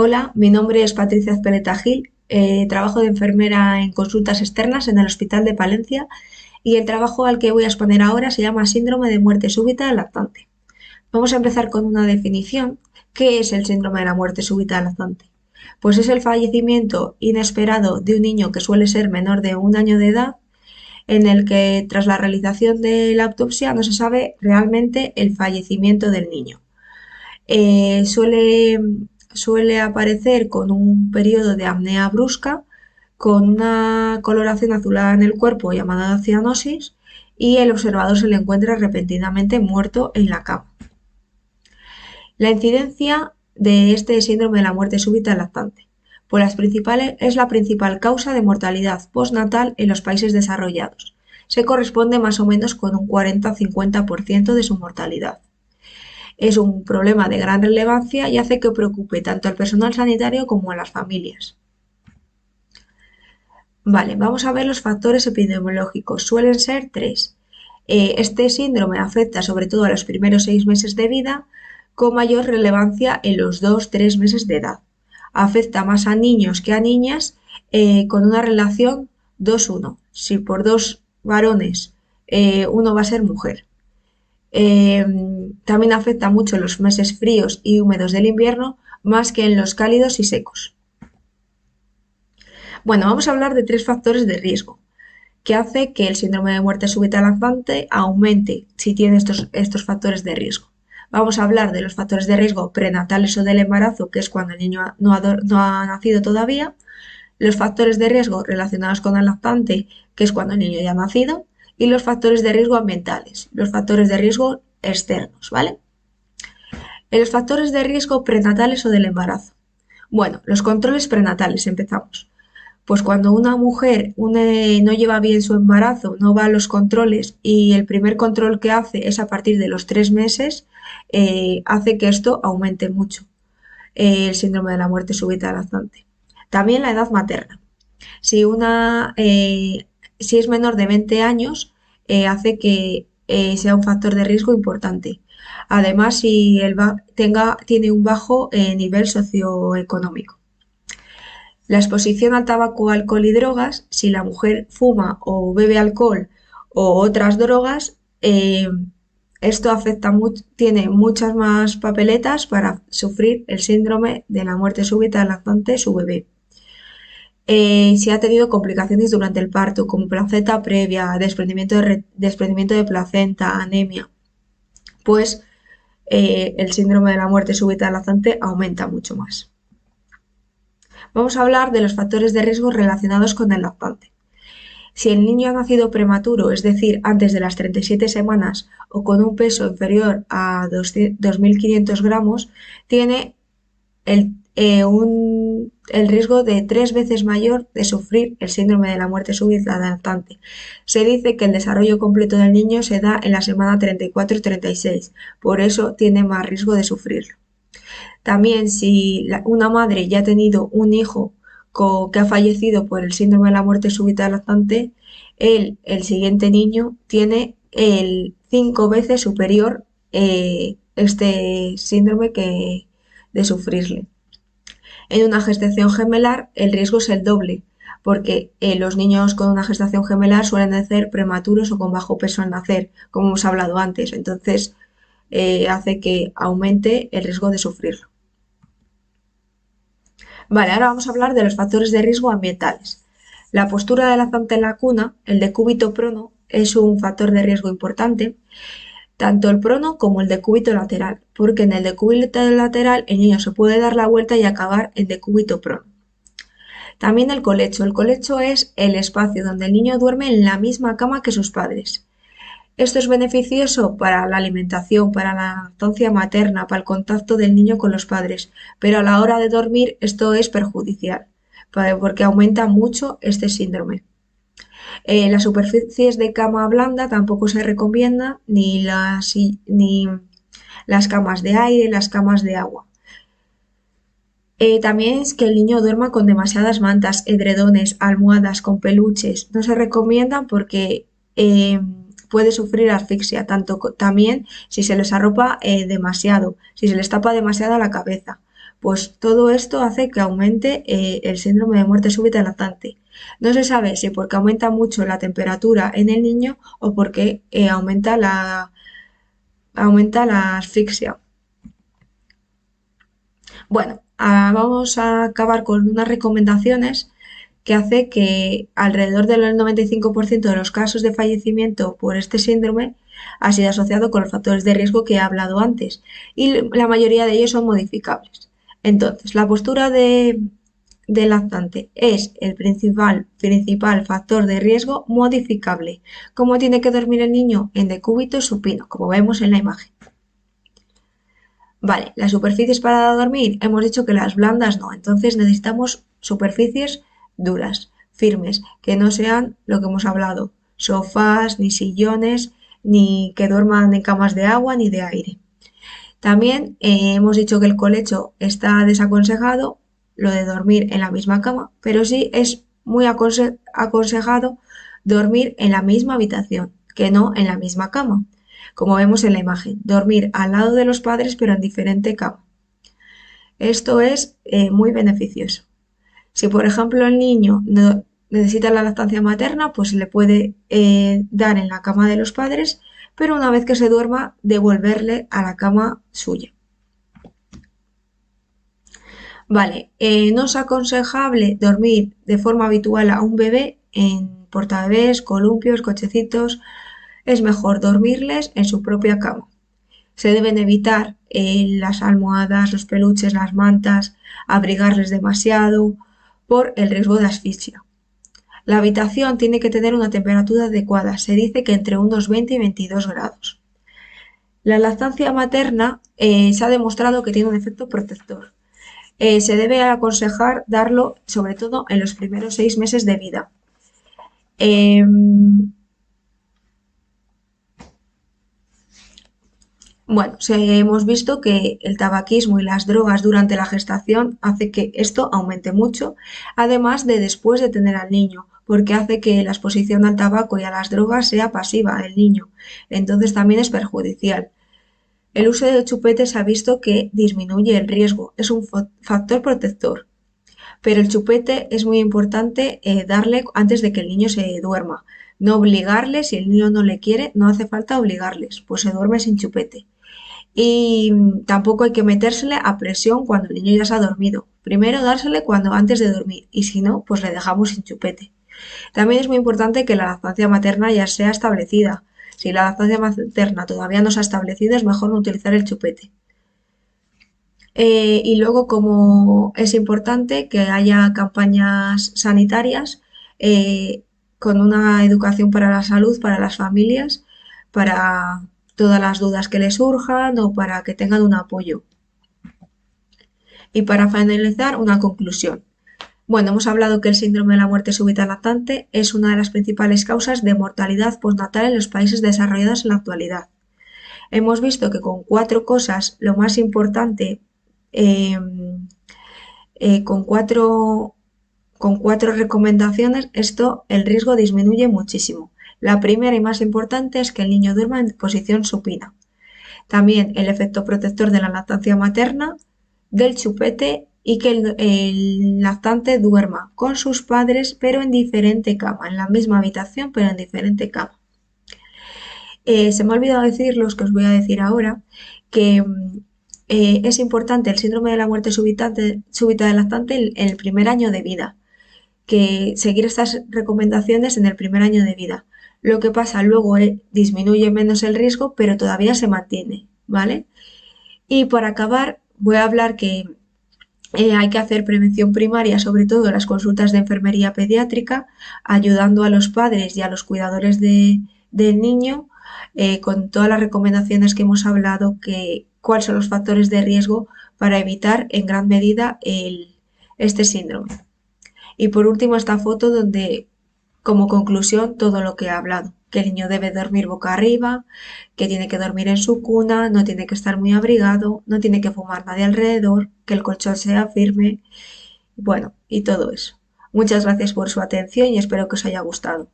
Hola, mi nombre es Patricia Azpeleta Gil, trabajo de enfermera en consultas externas en el Hospital de Palencia y el trabajo al que voy a exponer ahora se llama síndrome de muerte súbita del lactante. Vamos a empezar con una definición. ¿Qué es el síndrome de la muerte súbita del lactante? Pues es el fallecimiento inesperado de un niño que suele ser menor de 1 año de edad, en el que tras la realización de la autopsia no se sabe realmente el fallecimiento del niño. Eh, suele, suele aparecer con un periodo de apnea brusca, con una coloración azulada en el cuerpo llamada cianosis, y el observador se le encuentra repentinamente muerto en la cama. La incidencia de este síndrome de la muerte súbita del lactante. Pues es la principal causa de mortalidad postnatal en los países desarrollados. Se corresponde más o menos con un 40-50% de su mortalidad. Es un problema de gran relevancia y hace que preocupe tanto al personal sanitario como a las familias. Vale, vamos a ver los factores epidemiológicos. Suelen ser tres. Este síndrome afecta sobre todo a los primeros 6 meses de vida, con mayor relevancia en los 2-3 meses de edad. Afecta más a niños que a niñas, con una relación 2:1. Si por dos varones uno va a ser mujer. Eh, También afecta mucho en los meses fríos y húmedos del invierno, más que en los cálidos y secos. Bueno, vamos a hablar de tres factores de riesgo que hace que el síndrome de muerte súbita lactante aumente si tiene estos factores de riesgo. Vamos a hablar de los factores de riesgo prenatales o del embarazo, que es cuando el niño no ha nacido todavía, los factores de riesgo relacionados con el lactante, que es cuando el niño ya ha nacido, y los factores de riesgo ambientales, los factores de riesgo externos, ¿vale? En los factores de riesgo prenatales o del embarazo. Bueno, los controles prenatales, empezamos. Pues cuando una mujer no lleva bien su embarazo, no va a los controles y el primer control que hace es a partir de los 3 meses, hace que esto aumente mucho el síndrome de la muerte súbita lactante. También la edad materna. Si, si es menor de 20 años, hace que sea un factor de riesgo importante. Además, si tiene un bajo nivel socioeconómico. La exposición al tabaco, alcohol y drogas, si la mujer fuma o bebe alcohol o otras drogas, esto tiene muchas más papeletas para sufrir el síndrome de la muerte súbita del lactante su bebé. Si ha tenido complicaciones durante el parto, como placenta previa, desprendimiento de placenta, anemia, pues el síndrome de la muerte súbita del lactante aumenta mucho más. Vamos a hablar de los factores de riesgo relacionados con el lactante. Si el niño ha nacido prematuro, es decir, antes de las 37 semanas o con un peso inferior a 2.500 gramos, tiene el riesgo de 3 veces mayor de sufrir el síndrome de la muerte súbita del lactante. Se dice que el desarrollo completo del niño se da en la semana 34 y 36, por eso tiene más riesgo de sufrirlo. También si una madre ya ha tenido un hijo que ha fallecido por el síndrome de la muerte súbita del lactante, el siguiente niño tiene el 5 veces superior este síndrome de sufrirle. En una gestación gemelar el riesgo es el doble, porque los niños con una gestación gemelar suelen nacer prematuros o con bajo peso al nacer, como hemos hablado antes. Entonces, hace que aumente el riesgo de sufrirlo. Vale, ahora vamos a hablar de los factores de riesgo ambientales. La postura del lactante en la cuna, el decúbito prono, es un factor de riesgo importante, tanto el prono como el decúbito lateral, porque en el decúbito lateral el niño se puede dar la vuelta y acabar en decúbito prono. También el colecho. El colecho es el espacio donde el niño duerme en la misma cama que sus padres. Esto es beneficioso para la alimentación, para la lactancia materna, para el contacto del niño con los padres, pero a la hora de dormir esto es perjudicial, porque aumenta mucho este síndrome. Las superficies de cama blanda tampoco se recomienda, ni las camas de aire, las camas de agua. También es que el niño duerma con demasiadas mantas, edredones, almohadas, con peluches. No se recomiendan porque puede sufrir asfixia, también si se les arropa demasiado, si se les tapa demasiado la cabeza. Pues todo esto hace que aumente el síndrome de muerte súbita lactante. No se sabe si porque aumenta mucho la temperatura en el niño o porque aumenta la asfixia. Bueno, vamos a acabar con unas recomendaciones que hace que alrededor del 95% de los casos de fallecimiento por este síndrome ha sido asociado con los factores de riesgo que he hablado antes y la mayoría de ellos son modificables. Entonces, la postura del lactante es el principal factor de riesgo modificable. ¿Cómo tiene que dormir el niño? En decúbito supino, como vemos en la imagen. Vale, las superficies para dormir, hemos dicho que las blandas no, entonces necesitamos superficies duras, firmes, que no sean lo que hemos hablado, sofás, ni sillones, ni que duerman en camas de agua ni de aire. También hemos dicho que el colecho está desaconsejado, lo de dormir en la misma cama, pero sí es muy aconsejado dormir en la misma habitación, que no en la misma cama. Como vemos en la imagen, dormir al lado de los padres pero en diferente cama. Esto es muy beneficioso. Si por ejemplo el niño no necesita la lactancia materna, pues se le puede dar en la cama de los padres, pero una vez que se duerma, devolverle a la cama suya. Vale, no es aconsejable dormir de forma habitual a un bebé en portabebés, columpios, cochecitos. Es mejor dormirles en su propia cama. Se deben evitar las almohadas, los peluches, las mantas, abrigarles demasiado por el riesgo de asfixia. La habitación tiene que tener una temperatura adecuada, se dice que entre unos 20 y 22 grados. La lactancia materna se ha demostrado que tiene un efecto protector. Se debe aconsejar darlo sobre todo en los primeros 6 meses de vida. Eh, Bueno, hemos visto que el tabaquismo y las drogas durante la gestación hace que esto aumente mucho, además de después de tener al niño, porque hace que la exposición al tabaco y a las drogas sea pasiva del niño. Entonces también es perjudicial. El uso de chupetes se ha visto que disminuye el riesgo, es un factor protector, pero el chupete es muy importante darle antes de que el niño se duerma. No obligarle, si el niño no le quiere, no hace falta obligarles, pues se duerme sin chupete. Y tampoco hay que metérsele a presión cuando el niño ya se ha dormido. Primero dársele cuando antes de dormir y si no, pues le dejamos sin chupete. También es muy importante que la lactancia materna ya sea establecida. Si la lactancia materna todavía no se ha establecido, es mejor no utilizar el chupete. Y luego, como es importante que haya campañas sanitarias con una educación para la salud, para las familias, para todas las dudas que les surjan o para que tengan un apoyo. Y para finalizar, una conclusión. Bueno, hemos hablado que el síndrome de la muerte súbita lactante es una de las principales causas de mortalidad postnatal en los países desarrollados en la actualidad. Hemos visto que con 4 cosas, lo más importante, eh, eh, con cuatro, con 4 recomendaciones, el riesgo disminuye muchísimo. La primera y más importante es que el niño duerma en posición supina. También el efecto protector de la lactancia materna, del chupete y que el lactante duerma con sus padres pero en diferente cama, en la misma habitación pero en diferente cama. Se me ha olvidado decir los que os voy a decir ahora, que es importante el síndrome de la muerte súbita del lactante en el primer año de vida, que seguir estas recomendaciones en el primer año de vida. Lo que pasa luego disminuye menos el riesgo, pero todavía se mantiene, ¿vale? Y para acabar, voy a hablar que hay que hacer prevención primaria, sobre todo en las consultas de enfermería pediátrica, ayudando a los padres y a los cuidadores del niño con todas las recomendaciones que hemos hablado, cuáles son los factores de riesgo para evitar en gran medida este síndrome. Y por último, esta foto donde, como conclusión, todo lo que he hablado, que el niño debe dormir boca arriba, que tiene que dormir en su cuna, no tiene que estar muy abrigado, no tiene que fumar nadie alrededor, que el colchón sea firme, bueno, y todo eso. Muchas gracias por su atención y espero que os haya gustado.